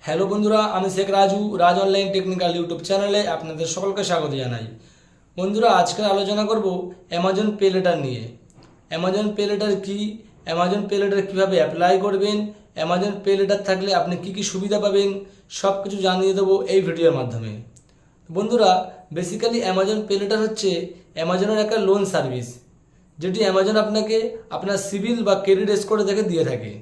Hello বন্ধুরা, আমি শেখ রাজু, রাজ online technical YouTube চ্যানেলে আপনাদের সকলকে স্বাগত জানাই। বন্ধুরা, আজকে আলোচনা করব অ্যামাজন পে লেটার নিয়ে। অ্যামাজন পে লেটার কী, অ্যামাজন পে লেটার কীভাবে অ্যাপ্লাই করবেন, অ্যামাজন পে লেটার থাকলে আপনি কী কী সুবিধা পাবেন, সব কিছু জানিয়ে দেবো এই ভিডিওর মাধ্যমে। বন্ধুরা, বেসিক্যালি অ্যামাজন পে লেটার হচ্ছে অ্যামাজনের একটা লোন সার্ভিস, যেটি অ্যামাজন আপনাকে আপনার সিভিল বা ক্রেডিট স্কোর থেকে দিয়ে থাকে।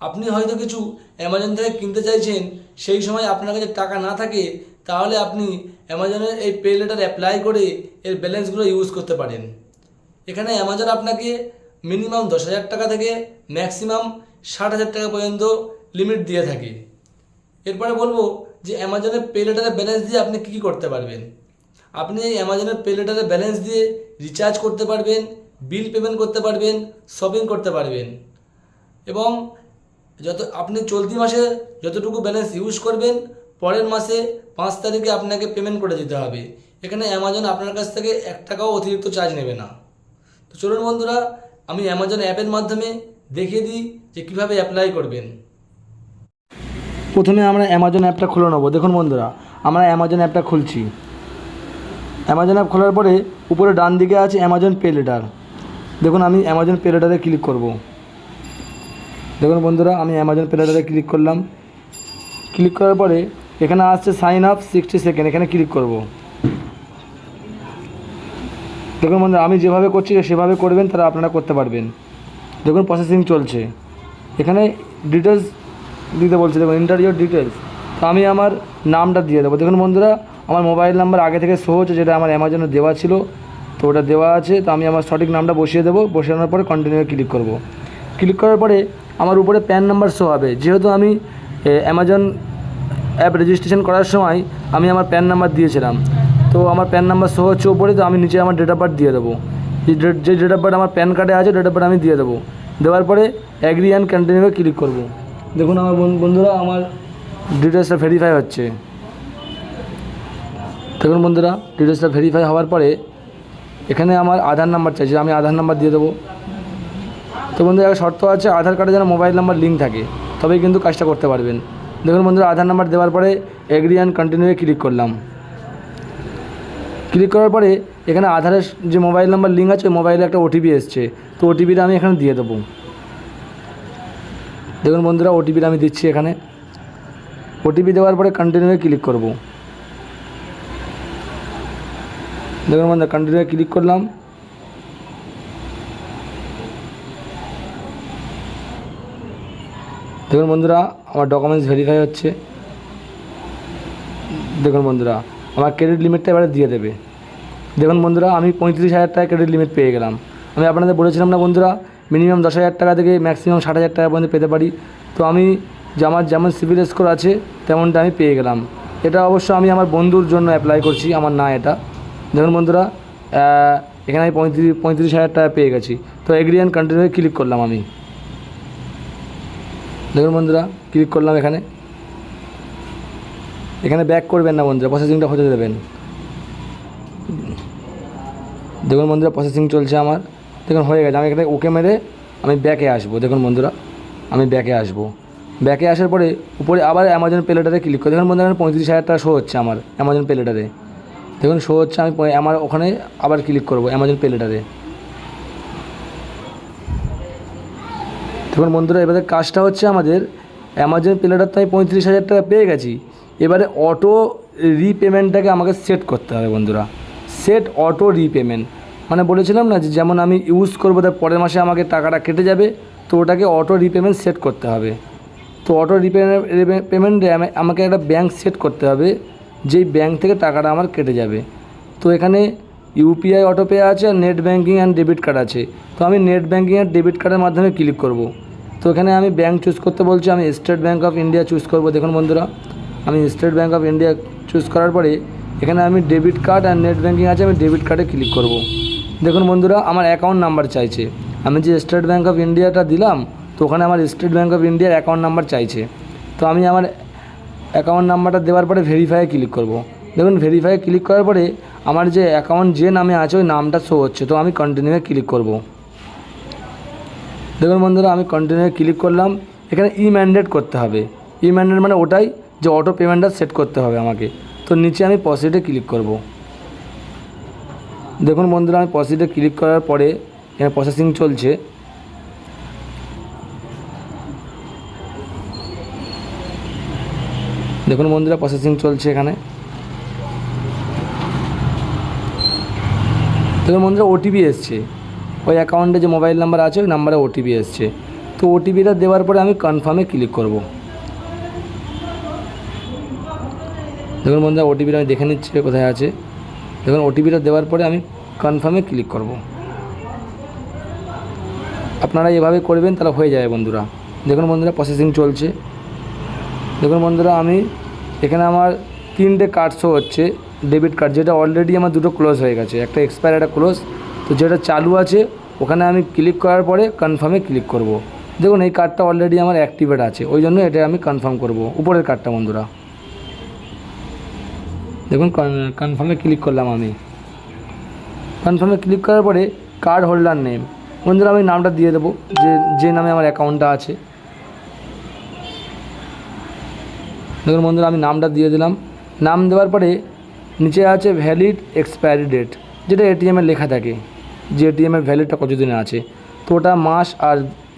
আপনি হয়তো কিছু অ্যামাজন থেকে কিনতে চাইছেন, সেই সময় আপনার কাছে টাকা না থাকে, তাহলে আপনি অ্যামাজনের এই পে লেটার অ্যাপ্লাই করে এর ব্যালেন্সগুলো ইউজ করতে পারেন। এখানে অ্যামাজন আপনাকে মিনিমাম 10,000 টাকা থেকে ম্যাক্সিমাম 60,000 টাকা পর্যন্ত লিমিট দিয়ে থাকে। এরপরে বলবো যে অ্যামাজনের পে লেটারের ব্যালেন্স দিয়ে আপনি কী কী করতে পারবেন। আপনি এই অ্যামাজনের পে লেটারের ব্যালেন্স দিয়ে রিচার্জ করতে পারবেন, বিল পেমেন্ট করতে পারবেন, শপিং করতে পারবেন এবং আপনি চলতি মাসে যতটুকু ব্যালেন্স ইউজ করবেন, পরের মাসে 5 তারিখে আপনাকে পেমেন্ট করে দিতে হবে। এখানে অ্যামাজন আপনার কাছ থেকে 1 টাকাও অতিরিক্ত চার্জ নেবে না। তো চলুন বন্ধুরা, আমি অ্যামাজন অ্যাপের মাধ্যমে দেখিয়ে দিই যে কীভাবে অ্যাপ্লাই করবেন। প্রথমে আমরা অ্যামাজন অ্যাপটা খুলে নেব। দেখুন বন্ধুরা, আমরা অ্যামাজন অ্যাপটা খুলছি। অ্যামাজন অ্যাপ খোলার পরে উপরে ডান দিকে আছে অ্যামাজন পে লেটার। দেখুন, আমি অ্যামাজন পে লেটারে ক্লিক করব। দেখুন বন্ধুরা, আমি অ্যামাজন পে লেটারে ক্লিক করলাম। ক্লিক করার পরে এখানে আসছে সাইন আপ 60 সেকেন্ড, এখানে ক্লিক করব। দেখুন বন্ধুরা, আমি যেভাবে করছি সেভাবে করবেন, তারা আপনারা করতে পারবেন। দেখুন প্রসেসিং চলছে। এখানে ডিটেলস দিতে বলছে, দেখুন এন্টার ইওর ডিটেলস। তো আমি আমার নামটা দিয়ে দেবো। দেখুন বন্ধুরা, আমার মোবাইল নাম্বার আগে থেকে শো হচ্ছে, যেটা আমার অ্যামাজনে দেওয়া ছিল, তো ওটা দেওয়া আছে। তো আমি আমার সঠিক নামটা বসিয়ে দেবো। বসানোর পরে কন্টিনিউ ক্লিক করব। ক্লিক করার পরে আমার উপরে প্যান নাম্বার শো হবে। যেহেতু আমি অ্যামাজন অ্যাপ রেজিস্ট্রেশন করার সময় আমি আমার প্যান নাম্বার দিয়েছিলাম, তো আমার প্যান নাম্বার শো হচ্ছে উপরে। তো আমি নিচে আমার ডেট অফ বার্থ দিয়ে দেবো। যে ডেট অফ বার্থ আমার প্যান কার্ডে আছে, ডেট অফ বার্থ আমি দিয়ে দেবো। দেওয়ার পরে অ্যাগ্রি অ্যান্ড কন্টিনিউ ক্লিক করব। দেখুন আমার বন্ধুরা, আমার ডিটেলসটা ভেরিফাই হচ্ছে। দেখুন বন্ধুরা, ডিটেলসটা ভেরিফাই হওয়ার পরে এখানে আমার আধার নাম্বার চাইছে, আমি আধার নাম্বার দিয়ে দেবো। তো বন্ধুরা, একটা শর্ত আছে, আধার কার্ডে যেন মোবাইল নাম্বার লিঙ্ক থাকে, তবেই কিন্তু কাজটা করতে পারবেন। দেখুন বন্ধুরা, আধার নাম্বার দেওয়ার পরে এগ্রি অ্যান্ড কন্টিনিউ ক্লিক করলাম। ক্লিক করার পরে এখানে আধারের যে মোবাইল নাম্বার লিঙ্ক আছে, ওই মোবাইলে একটা ওটিপি এসছে। তো ওটিপিটা আমি এখানে দিয়ে দেবো। দেখুন বন্ধুরা, ওটিপিটা আমি দিচ্ছি এখানে। ওটিপি দেওয়ার পরে কন্টিনিউ ক্লিক করব। দেখুন বন্ধুরা, কন্টিনিউ ক্লিক করলাম। দেখুন বন্ধুরা, আমার ডকুমেন্টস ভেরিফাই হচ্ছে। দেখুন বন্ধুরা, আমার ক্রেডিট লিমিটটা এবারে দিয়ে দেবে। দেখুন বন্ধুরা, আমি 35,000 টাকা ক্রেডিট লিমিট পেয়ে গেলাম। আমি আপনাদের বলেছিলাম না বন্ধুরা, মিনিমাম 10,000 টাকা থেকে ম্যাক্সিমাম 60,000 টাকা পর্যন্ত পেতে পারি। তো আমি আমার যেমন সিভিল স্কোর আছে তেমনটা আমি পেয়ে গেলাম। এটা অবশ্য আমি আমার বন্ধুর জন্য অ্যাপ্লাই করছি, আমার না এটা। দেখুন বন্ধুরা, এখানে আমি 35,000 টাকা পেয়ে গেছি। তো এগ্রি অ্যান্ড কন্টিনিউ ক্লিক করলাম আমি। দেখুন বন্ধুরা, ক্লিক করলাম এখানে। এখানে ব্যাক করবেন না বন্ধুরা, প্রসেসিংটা হতে দেবেন। দেখুন বন্ধুরা, প্রসেসিং চলছে আমার। দেখুন হয়ে গেছে। আমি এখানে ওকে মেরে আমি ব্যাকে আসবো। দেখুন বন্ধুরা, আমি ব্যাকে আসবো। ব্যাকে আসার পরে উপরে আবার অ্যামাজন পে লেটারে ক্লিক করি। দেখুন বন্ধুরা, 35,000 টাকা শো হচ্ছে আমার অ্যামাজন পে লেটারে। দেখুন শো হচ্ছে। আমি আমার ওখানে আবার ক্লিক করবো অ্যামাজন পে লেটারে। দেখুন বন্ধুরা, এবারে কাজটা হচ্ছে আমাদের অ্যামাজন পে লেটার তো আমি 35,000 টাকা পেয়ে গেছি। এবারে অটো রিপেমেন্টটাকে আমাকে সেট করতে হবে বন্ধুরা। সেট অটো রিপেমেন্ট মানে বলেছিলাম না যে যেমন আমি ইউজ করবো, তার পরের মাসে আমাকে টাকাটা কেটে যাবে। তো ওটাকে অটো রিপেমেন্ট সেট করতে হবে। তো অটো পেমেন্টে আমাকে একটা ব্যাংক সেট করতে হবে, যেই ব্যাংক থেকে টাকাটা আমার কেটে যাবে। তো এখানে ইউপিআই অটোপে আছে আর net banking and debit card আছে। তো আমি নেট ব্যাঙ্কিং আর ডেবিট কার্ডের মাধ্যমে ক্লিক করব। তো এখানে আমি ব্যাংক চুজ করতে বলছি, আমি state bank of India choose করব। দেখুন বন্ধুরা, আমি state bank of India choose করার পরে এখানে আমি ডেবিট কার্ড আর নেট ব্যাঙ্কিং আছে, আমি ডেবিট কার্ডে ক্লিক করব। দেখুন বন্ধুরা, আমার অ্যাকাউন্ট নাম্বার চাইছে। আমি যে স্টেট ব্যাঙ্ক অফ ইন্ডিয়াটা দিলাম, তো ওখানে আমার স্টেট ব্যাঙ্ক অফ ইন্ডিয়ার অ্যাকাউন্ট নাম্বার চাইছে। তো আমি আমার অ্যাকাউন্ট নাম্বারটা দেওয়ার পরে ভেরিফাই ক্লিক করব। দেখুন ভেরিফাই ক্লিক করার পরে আমার যে অ্যাকাউন্ট যে নামে আছে ওই নামটা শো হচ্ছে। তো আমি কন্টিনিউ ক্লিক করব। দেখুন বন্ধুরা, আমি কন্টিনিউ ক্লিক করলাম। এখানে ই ম্যান্ডেট করতে হবে। ম্যান্ডেট মানে ওটাই যে অটো পেমেন্টটা সেট করতে হবে আমাকে। তো নিচে আমি প্রসিডে ক্লিক করব। দেখুন বন্ধুরা, আমি প্রসিডে ক্লিক করার পরে এখানে প্রসেসিং চলছে। দেখুন বন্ধুরা, প্রসেসিং চলছে এখানে। দেখুন বন্ধুরা, ওটিপি এসছে, ওই অ্যাকাউন্টে যে মোবাইল নাম্বার আছে ওই নাম্বারে ওটিপি এসছে। তো ওটিপিটা দেওয়ার পরে আমি কনফার্মে ক্লিক করব। দেখুন বন্ধুরা, ওটিপিটা আমি দেখে নিচ্ছি কোথায় আছে। দেখুন ওটিপিটা দেওয়ার পরে আমি কনফার্মে ক্লিক করব। আপনারা এভাবে করবেন, তাহলে হয়ে যাবে বন্ধুরা। দেখুন বন্ধুরা, প্রসেসিং চলছে। দেখুন বন্ধুরা, আমি এখানে আমার 3টে কার্ড শো হচ্ছে, ডেবিট কার্ড, যেটা অলরেডি আমার 2টো ক্লোজ হয়ে গেছে, একটা এক্সপায়ার একটা ক্লোজ। তো যেটা চালু আছে ওখানে আমি ক্লিক করার পরে কনফার্মে ক্লিক করব। দেখুন এই কার্ডটা অলরেডি আমার অ্যাক্টিভেট আছে, ওই জন্য এটা আমি কনফার্ম করব, উপরের কার্ডটা বন্ধুরা। দেখুন কনফার্মে ক্লিক করলাম আমি। কনফার্মে ক্লিক করার পরে কার্ড হোল্ডার নেম, বন্ধুরা আমি নামটা দিয়ে দেবো যে নামে আমার অ্যাকাউন্টটা আছে। দেখুন বন্ধুরা, আমি নামটা দিয়ে দিলাম। নাম দেওয়ার পরে নিচে আছে ভ্যালিড এক্সপায়ারি ডেট, যেটা এটিএমে লেখা থাকে যে এটিএমের ভ্যালিডটা কতদিনে আছে। তো ওটা মাস আর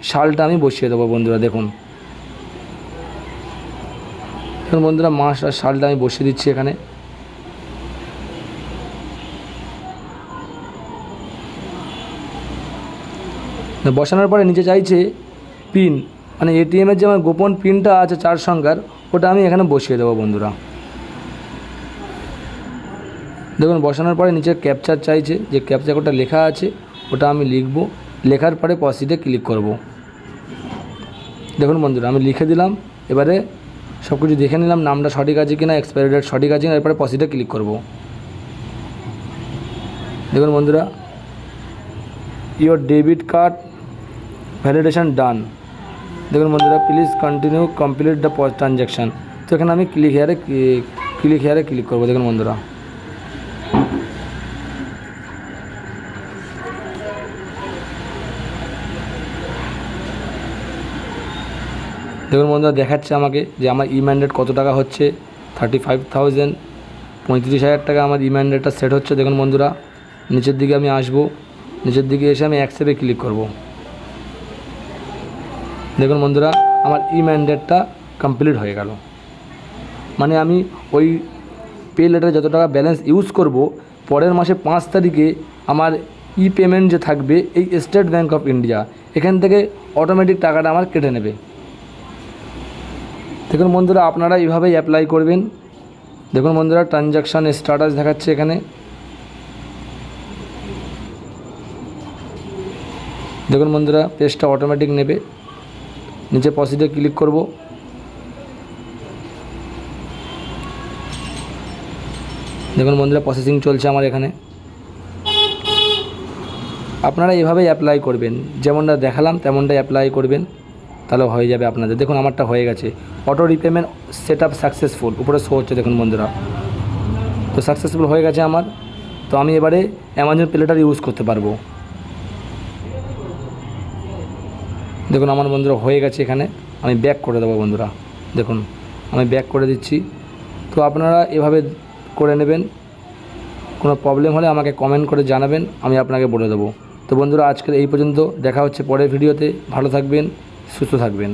সালটা আমি বসিয়ে দেবো বন্ধুরা। দেখুন বন্ধুরা, মাস আর সালটা আমি বসিয়ে দিচ্ছি এখানে। বসানোর পরে নিচে চাইছে পিন, মানে এটিএমের যে আমার গোপন পিনটা আছে 4 সংখ্যার, ওটা আমি এখানে বসিয়ে দেবো বন্ধুরা। দেখুন বসানোর পরে নিচে ক্যাপচার চাইছে, যে ক্যাপচার কোডটা লেখা আছে ওটা আমি লিখব। লেখার পরে প্রসিডে ক্লিক করব। দেখুন বন্ধুরা, আমি লিখে দিলাম। এবারে সব কিছু দেখে নিলাম, নামটা সঠিক আছে কিনা, এক্সপায়ারি ডেট সঠিক আছে কিনা, এরপরে প্রসিডে ক্লিক করব। দেখুন বন্ধুরা, ইওর ডেবিট কার্ড ভ্যালিডেশন ডান। দেখুন বন্ধুরা, please continue complete the transaction. তো এখানে আমি ক্লিক হেয়ারে ক্লিক করবো। দেখুন বন্ধুরা, দেখুন বন্ধুরা, দেখাচ্ছে আমাকে যে আমার ম্যান্ডেট কত টাকা হচ্ছে, 35,000, 35,000 টাকা আমার ম্যান্ডেটটা সেট হচ্ছে। দেখুন বন্ধুরা, নিচের দিকে আমি আসবো, নিচের দিকে এসে আমি অ্যাকসেপ্টে ক্লিক করব। দেখুন বন্ধুরা, আমার ম্যান্ডেটটা কমপ্লিট হয়ে গেল। মানে আমি ওই পে লেটারে যত টাকা ব্যালেন্স ইউজ করব, পরের মাসে 5 তারিখে আমার পেমেন্ট যে থাকবে এই স্টেট ব্যাঙ্ক অফ ইন্ডিয়া, এখান থেকে অটোমেটিক টাকাটা আমার কেটে নেবে। দেখুন বন্ধুরা, আপনারা এইভাবেই অ্যাপ্লাই করবেন। দেখুন বন্ধুরা, ট্রানজ্যাকশান স্ট্যাটাস দেখাচ্ছে এখানে। দেখুন বন্ধুরা, পেজটা অটোমেটিক নেবে। নিচে প্রসিডে ক্লিক করব। দেখুন বন্ধুরা, প্রসেসিং চলছে আমার এখানে। আপনারা এভাবেই অ্যাপ্লাই করবেন, যেমনটা দেখালাম তেমনটাই অ্যাপ্লাই করবেন, তাহলে হয়ে যাবে আপনাদের। দেখুন আমারটা হয়ে গেছে, auto repayment set up successful উপরে শো হচ্ছে। দেখুন বন্ধুরা, তো সাকসেসফুল হয়ে গেছে আমার। তো আমি এবারে অ্যামাজন পে লেটার ইউজ করতে পারবো। দেখুন আমার বন্ধুরা হয়ে গেছে। এখানে আমি ব্যাক করে দেবো বন্ধুরা। দেখুন আমি ব্যাক করে দিচ্ছি। তো আপনারা এভাবে করে নেবেন। কোনো প্রবলেম হলে আমাকে কমেন্ট করে জানাবেন, আমি আপনাকে বলে দেবো। তো বন্ধুরা, আজকের এই পর্যন্ত, দেখা হচ্ছে পরের ভিডিওতে। ভালো থাকবেন, সুস্থ থাকবেন।